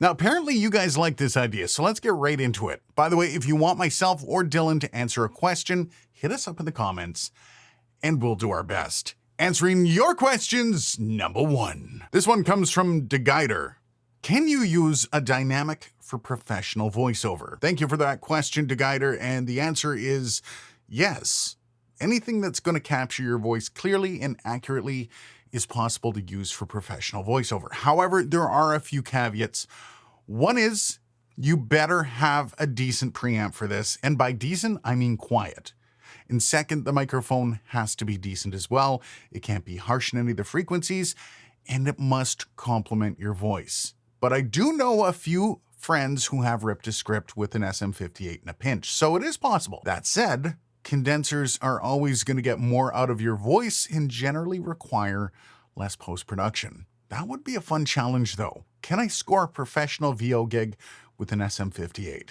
Now, apparently you guys like this idea, so let's get right into it. By the way, if you want myself or Dylan to answer a question, hit us up in the comments, and we'll do our best. Answering your questions, number 1. This one comes from DeGuider. Can you use a dynamic for professional voiceover? Thank you for that question, DeGuider, and the answer is yes. Anything that's going to capture your voice clearly and accurately is possible to use for professional voiceover. However, there are a few caveats. One is you better have a decent preamp for this, and by decent, I mean quiet. And second, the microphone has to be decent as well. It can't be harsh in any of the frequencies, and it must complement your voice. But I do know a few friends who have ripped a script with an SM58 in a pinch, so it is possible. That said, condensers are always going to get more out of your voice and generally require less post-production. That would be a fun challenge though. Can I score a professional VO gig with an SM58?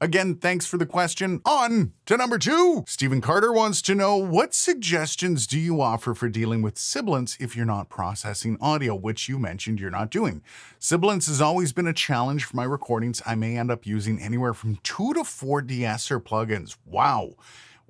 Again, thanks for the question. On to number 2. Stephen Carter wants to know, what suggestions do you offer for dealing with sibilance if you're not processing audio, which you mentioned you're not doing? Sibilance has always been a challenge for my recordings. I may end up using anywhere from 2 to 4 de-esser plugins. Wow.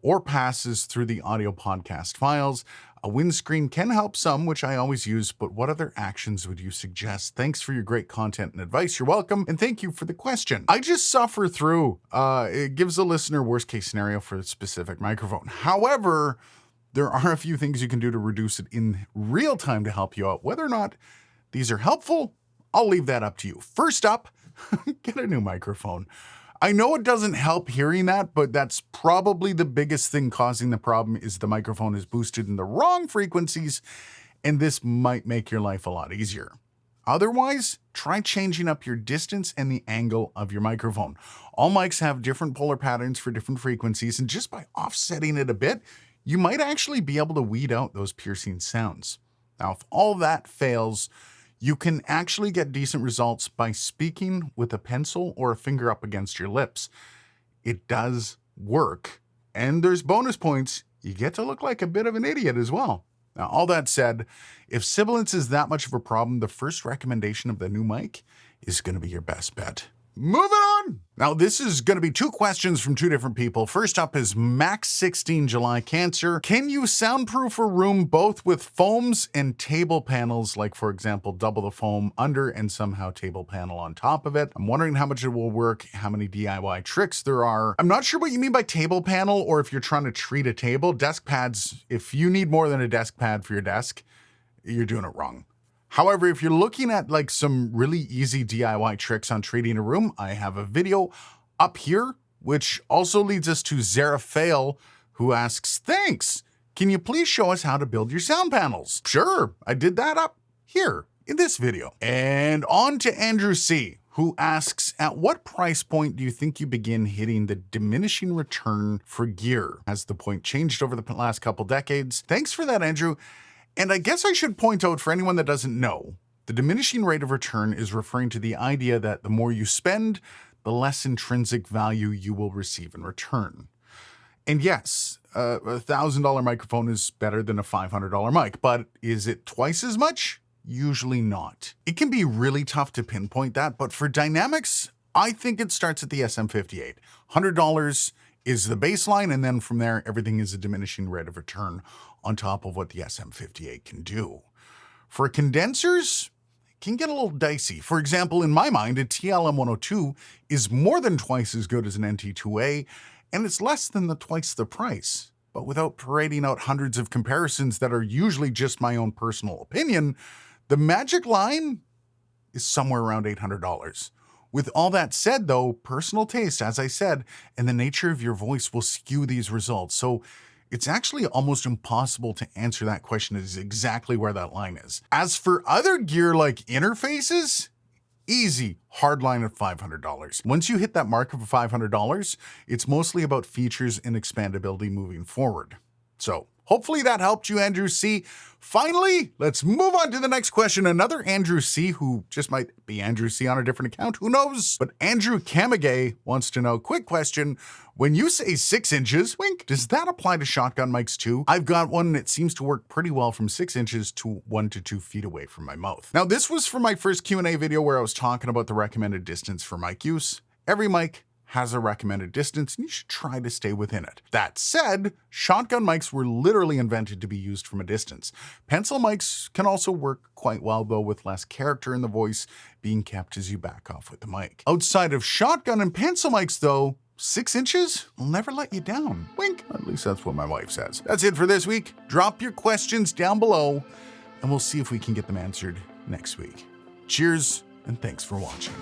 Or passes through the audio podcast files. A windscreen can help some, which I always use, but what other actions would you suggest? Thanks for your great content and advice. You're welcome, and thank you for the question. I just suffer through. It gives the listener worst case scenario for a specific microphone. However, there are a few things you can do to reduce it in real time to help you out. Whether or not these are helpful, I'll leave that up to you. First up, get a new microphone. I know it doesn't help hearing that, but that's probably the biggest thing causing the problem is the microphone is boosted in the wrong frequencies, and this might make your life a lot easier. Otherwise, try changing up your distance and the angle of your microphone. All mics have different polar patterns for different frequencies, and just by offsetting it a bit, you might actually be able to weed out those piercing sounds. Now, if all that fails, you can actually get decent results by speaking with a pencil or a finger up against your lips. It does work, and there's bonus points. You get to look like a bit of an idiot as well. Now, all that said, if sibilance is that much of a problem, the first recommendation of the new mic is going to be your best bet. Moving on! Now, this is going to be 2 questions from 2 different people. First up is Max16 July Cancer. Can you soundproof a room both with foams and table panels, like for example, double the foam under and somehow table panel on top of it? I'm wondering how much it will work, how many DIY tricks there are. I'm not sure what you mean by table panel or if you're trying to treat a table. Desk pads, if you need more than a desk pad for your desk, you're doing it wrong. However, if you're looking at like some really easy DIY tricks on treating a room, I have a video up here, which also leads us to Zerafael, who asks, thanks, can you please show us how to build your sound panels? Sure, I did that up here in this video. And on to Andrew C., who asks, at what price point do you think you begin hitting the diminishing return for gear? Has the point changed over the last couple decades? Thanks for that, Andrew. And I guess I should point out for anyone that doesn't know, the diminishing rate of return is referring to the idea that the more you spend, the less intrinsic value you will receive in return. And yes, a $1,000 microphone is better than a $500 mic, but is it twice as much? Usually not. It can be really tough to pinpoint that, but for dynamics, I think it starts at the SM58. $100 is the baseline, and then from there, everything is a diminishing rate of return on top of what the SM58 can do. For condensers, it can get a little dicey. For example, in my mind, a TLM102 is more than twice as good as an NT2A, and it's less than twice the price. But without parading out hundreds of comparisons that are usually just my own personal opinion, the magic line is somewhere around $800. With all that said, though, personal taste, as I said, and the nature of your voice will skew these results. So it's actually almost impossible to answer that question as exactly where that line is. As for other gear like interfaces, easy, hard line at $500. Once you hit that mark of $500, it's mostly about features and expandability moving forward. So Hopefully that helped you, Andrew C. Finally, let's move on to the next question. Another Andrew C, who just might be Andrew C on a different account, who knows? But Andrew Kamage wants to know, quick question, when you say 6 inches, wink, does that apply to shotgun mics too? I've got one that seems to work pretty well from 6 inches to 1 to 2 feet away from my mouth. Now, this was for my first Q&A video where I was talking about the recommended distance for mic use. Every mic has a recommended distance, and you should try to stay within it. That said, shotgun mics were literally invented to be used from a distance. Pencil mics can also work quite well, though, with less character in the voice being kept as you back off with the mic. Outside of shotgun and pencil mics, though, 6 inches will never let you down. Wink. At least that's what my wife says. That's it for this week. Drop your questions down below, and we'll see if we can get them answered next week. Cheers, and thanks for watching.